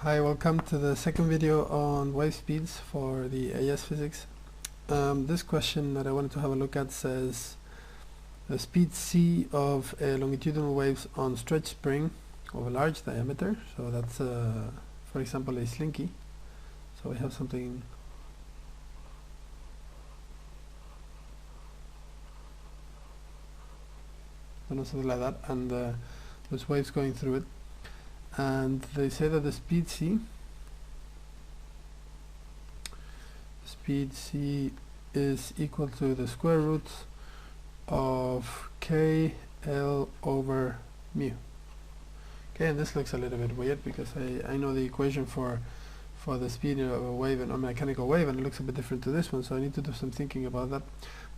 Hi, welcome to the second video on wave speeds for the AS physics. This question that I wanted to have a look at says the speed c of longitudinal waves on stretch spring of a large diameter. So that's, for example, a slinky. So we have something something like that, and there's waves going through it. And they say that the speed c is equal to the square root of KL over mu. Okay, and this looks a little bit weird because I know the equation for the speed of a wave and a mechanical wave, and it looks a bit different to this one, so I need to do some thinking about that.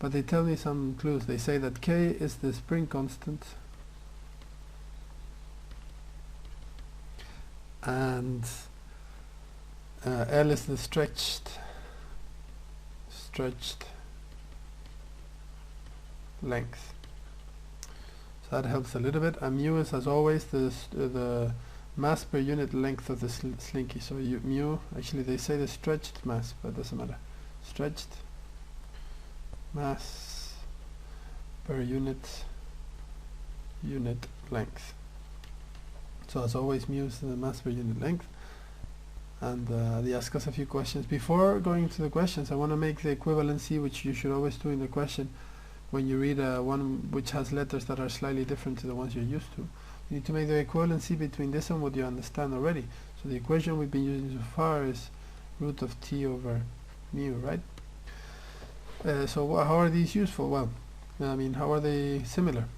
But they tell me some clues. They say that K is the spring constant and L is the stretched length. So that helps a little bit. And mu is, as always, the mass per unit length of the slinky. So mu, actually they say the stretched mass, but it doesn't matter. Stretched mass per unit length. So as always, mu is the mass per unit length. And they ask us a few questions. Before going to the questions, I want to make the equivalency, which you should always do in the question when you read one which has letters that are slightly different to the ones you're used to. You need to make the equivalency between this and what you understand already. So the equation we've been using so far is root of t over mu, right? So how are these useful? Well, I mean, how are they similar?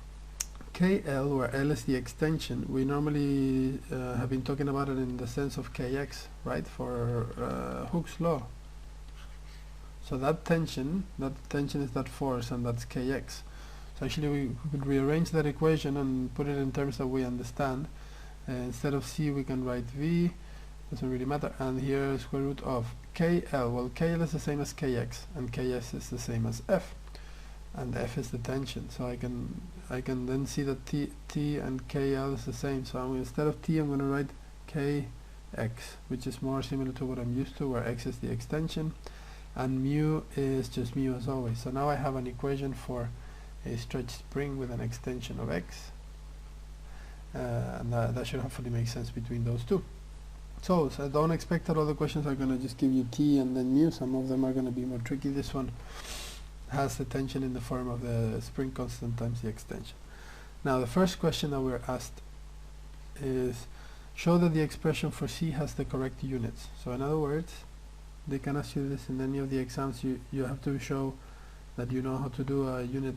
KL, where L is the extension, we normally have been talking about it in the sense of Kx, right, for Hooke's law. So that tension is that force, and that's Kx. So actually we could rearrange that equation and put it in terms that we understand. Instead of C we can write V, doesn't really matter, and here square root of KL. Well, KL is the same as Kx, and Ks is the same as F, and F is the tension. So I can then see that T and KL is the same. So instead of T I'm going to write Kx, which is more similar to what I'm used to, where X is the extension and mu is just mu as always. So now I have an equation for a stretched spring with an extension of X, and that should hopefully make sense between those two. So don't expect that all the questions are going to just give you T and then mu. Some of them are going to be more tricky. This one has the tension in the form of the spring constant times the extension. Now the first question that we're asked is, show that the expression for C has the correct units. So in other words, they can ask you this in any of the exams. You have to show that you know how to do a unit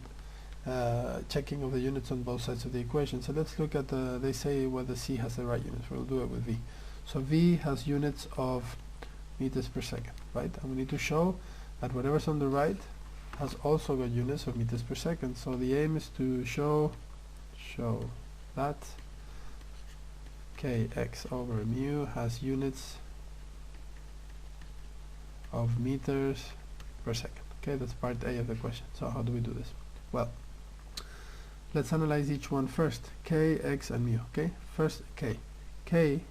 checking of the units on both sides of the equation. So let's look at they say whether C has the right units. We'll do it with V. So V has units of meters per second, right? And we need to show that whatever's on the right has also got units of meters per second. So the aim is to show that Kx over mu has units of meters per second. Okay, that's part A of the question. So how do we do this? Well, let's analyze each one first. K, X, and mu. Okay, first K. K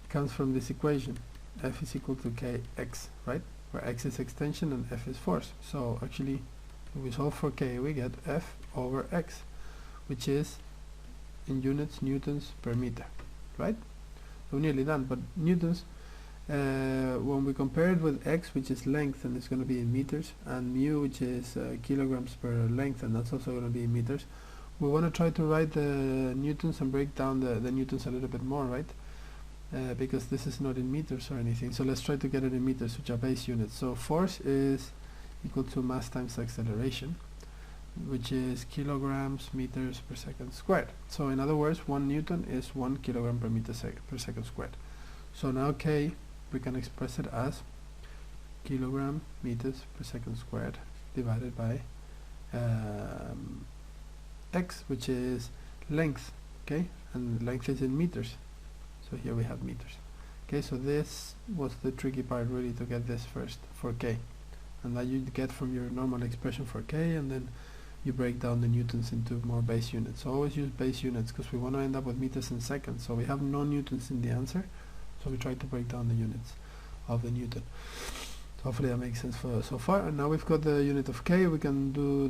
comes from this equation. F is equal to Kx, right? Where X is extension and F is force. So actually, if we solve for K, we get F over X, which is in units newtons per meter, right? So nearly done, but newtons, when we compare it with X, which is length, and it's going to be in meters, and mu, which is kilograms per length, and that's also going to be in meters, we want to try to write the newtons and break down the newtons a little bit more, right? Because this is not in meters or anything. So let's try to get it in meters, which are base units. So force is equal to mass times acceleration, which is kilograms meters per second squared. So in other words, 1 Newton is 1 kilogram per meter per second squared. So now K, we can express it as kilogram meters per second squared divided by X, which is length, okay, and length is in meters. So here we have meters. Okay, so this was the tricky part, really, to get this first for K, and that you get from your normal expression for K, and then you break down the newtons into more base units. So always use base units because we want to end up with meters and seconds. So we have no newtons in the answer, so we try to break down the units of the newton. So hopefully that makes sense for so far. And now we've got the unit of k. We can do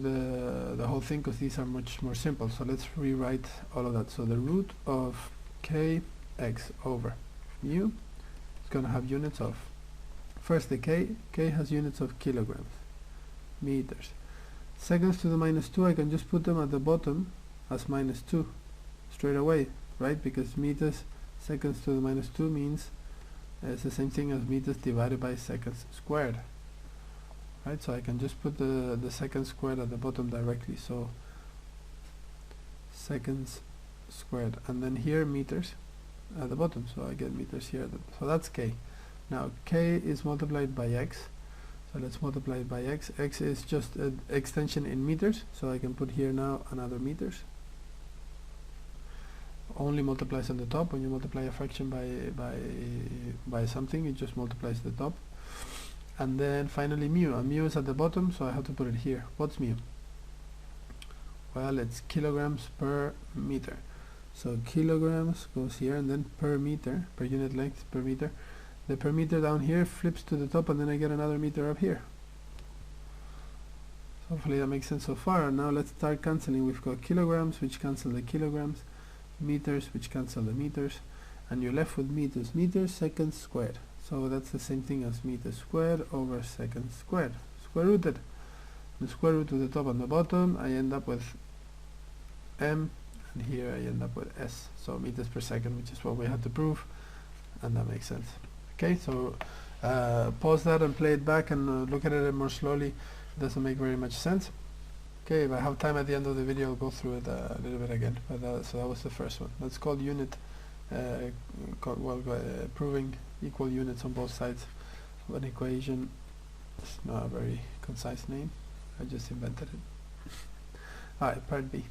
the whole thing because these are much more simple. So let's rewrite all of that. So the root of kx over mu is going to have units of, first the k has units of kilograms, meters. Seconds to the minus 2, I can just put them at the bottom as minus 2 straight away, right? Because meters seconds to the minus 2 means it's the same thing as meters divided by seconds squared, right? So I can just put the seconds squared at the bottom directly. So seconds squared, and then here meters at the bottom, so I get meters here. So that's k. Now k is multiplied by x, so let's multiply it by x. X is just an extension in meters, so I can put here now another meters. Only multiplies on the top. When you multiply a fraction by something, it just multiplies the top. And then finally mu, and mu is at the bottom, so I have to put it here. What's mu? Well, it's kilograms per meter. So kilograms goes here, and then per meter, per unit length per meter. The per meter down here flips to the top, and then I get another meter up here. So hopefully that makes sense so far. And now let's start cancelling. We've got kilograms, which cancel the kilograms, meters, which cancel the meters, and you're left with meters seconds squared. So that's the same thing as meters squared over seconds squared, square rooted. The square root of the top and the bottom, I end up with m, and here I end up with s. So meters per second, which is what we had to prove, and that makes sense. Okay, so pause that and play it back and look at it more slowly. It doesn't make very much sense. Okay, if I have time at the end of the video, I'll go through it a little bit again. But so that was the first one. That's called unit, proving equal units on both sides of an equation. It's not a very concise name. I just invented it. Alright, part B.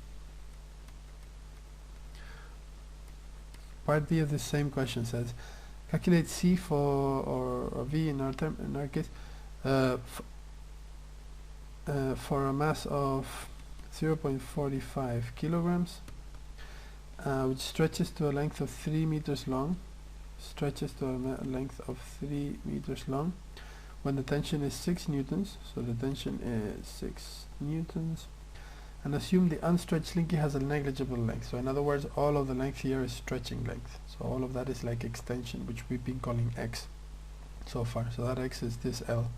Part B of the same question says, calculate C for or V in our case for a mass of 0.45 kilograms, which stretches to a length of 3 meters long. Stretches to a length of 3 meters long. When the tension is 6 newtons, so the tension is 6 newtons. And assume the unstretched linky has a negligible length. So in other words, all of the length here is stretching length. So all of that is like extension, which we've been calling x so far. So that x is this L.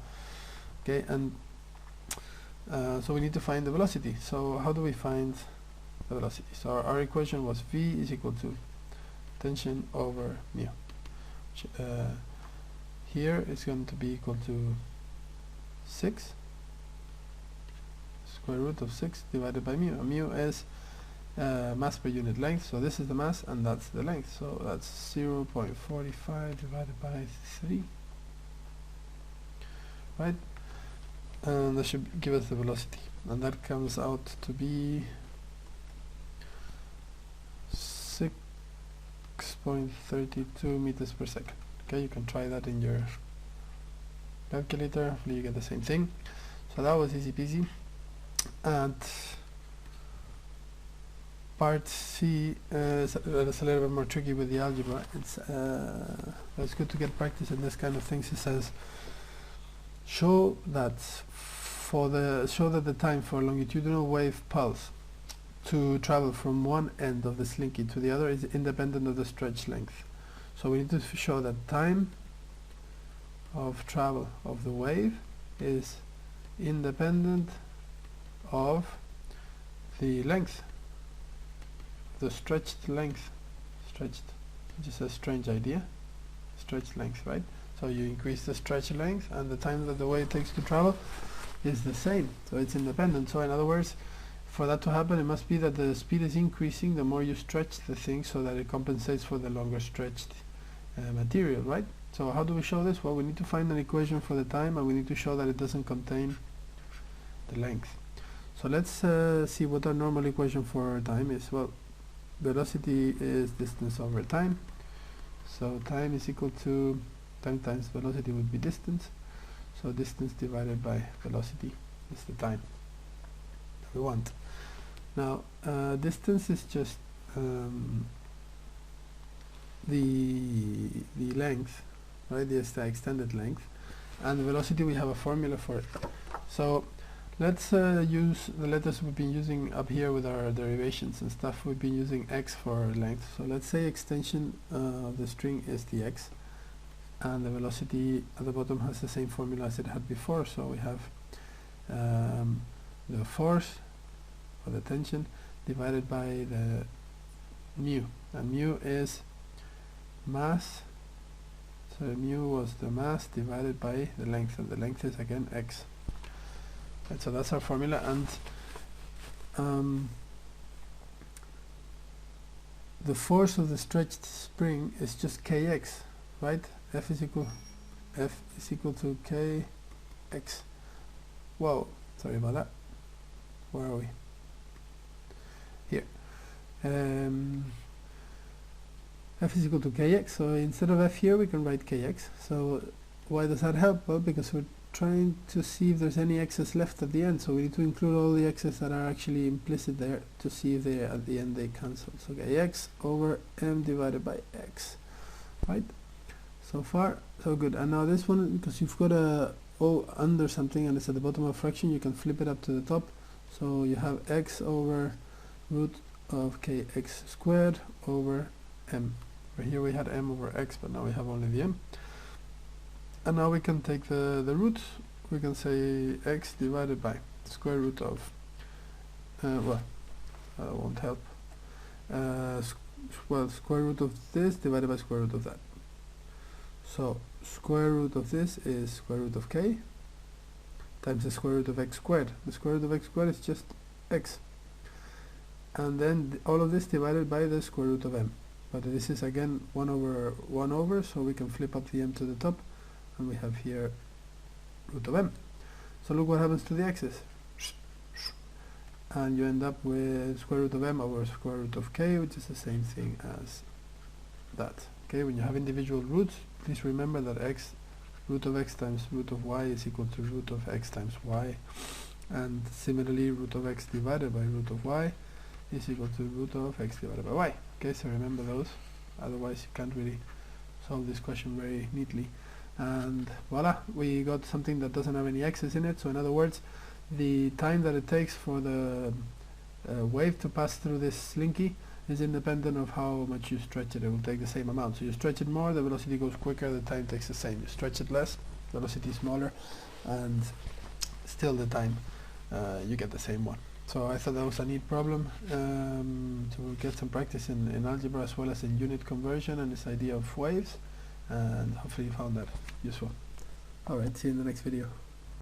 Okay, and so we need to find the velocity. So how do we find the velocity? So our equation was V is equal to tension over mu, which here is going to be equal to 6 square root of 6 divided by mu. Mu is mass per unit length, so this is the mass and that's the length, so that's 0.45 divided by 3, right? And that should give us the velocity, and that comes out to be 6.32 meters per second. Okay, you can try that in your calculator, hopefully you get the same thing. So that was easy peasy. And part C is a little bit more tricky with the algebra. It's good to get practice in this kind of things. It says show that the time for a longitudinal wave pulse to travel from one end of the slinky to the other is independent of the stretch length. So we need to show that time of travel of the wave is independent of the length, the stretched length. Stretched, just a strange idea. Stretched length, right? So you increase the stretch length and the time that the wave takes to travel is the same, so it's independent. So in other words, for that to happen, it must be that the speed is increasing the more you stretch the thing, so that it compensates for the longer stretched material, right? So how do we show this? Well, we need to find an equation for the time, and we need to show that it doesn't contain the length. So let's see what our normal equation for time is. Well, velocity is distance over time, so time is equal to time times velocity would be distance, so distance divided by velocity is the time. That we want. Now distance is just the length, right? This is the extended length, and the velocity, we have a formula for it. So let's use the letters we've been using up here with our derivations and stuff. We've been using x for length, so let's say extension of the string is the x, and the velocity at the bottom has the same formula as it had before. So we have the force or the tension divided by the mu, and mu is mass. So mu was the mass divided by the length, and the length is again x. Right, so that's our formula, and the force of the stretched spring is just kx, right? F is equal to kx. Whoa, sorry about that. Where are we? Here. F is equal to kx, so instead of f here we can write kx. So why does that help? Well, because we're trying to see if there's any x's left at the end, so we need to include all the x's that are actually implicit there to see if they at the end they cancel. So kx over m divided by x, right? So far so good. And now this one, because you've got a O under something and it's at the bottom of a fraction, you can flip it up to the top, so you have x over root of kx squared over m. Here we had m over x, but now we have only the m. And now we can take the roots. We can say x divided by the square root of, well, that won't help. Well, square root of this divided by square root of that. So square root of this is square root of k times the square root of x squared. The square root of x squared is just x. And then all of this divided by the square root of m. But this is again 1 over, so we can flip up the m to the top, and we have here root of m. So look what happens to the x's, and you end up with square root of m over square root of k, which is the same thing as that. Okay, when you have individual roots, please remember that root of x times root of y is equal to root of x times y, and similarly root of x divided by root of y is equal to root of x divided by y. Okay, so remember those, otherwise you can't really solve this question very neatly. And voila, we got something that doesn't have any x's in it. So in other words, the time that it takes for the wave to pass through this slinky is independent of how much you stretch it. It will take the same amount. So you stretch it more, the velocity goes quicker, the time takes the same. You stretch it less, velocity smaller, and still the time you get the same one. So I thought that was a neat problem to get some practice in algebra as well as in unit conversion and this idea of waves, and hopefully you found that useful. Alright, see you in the next video.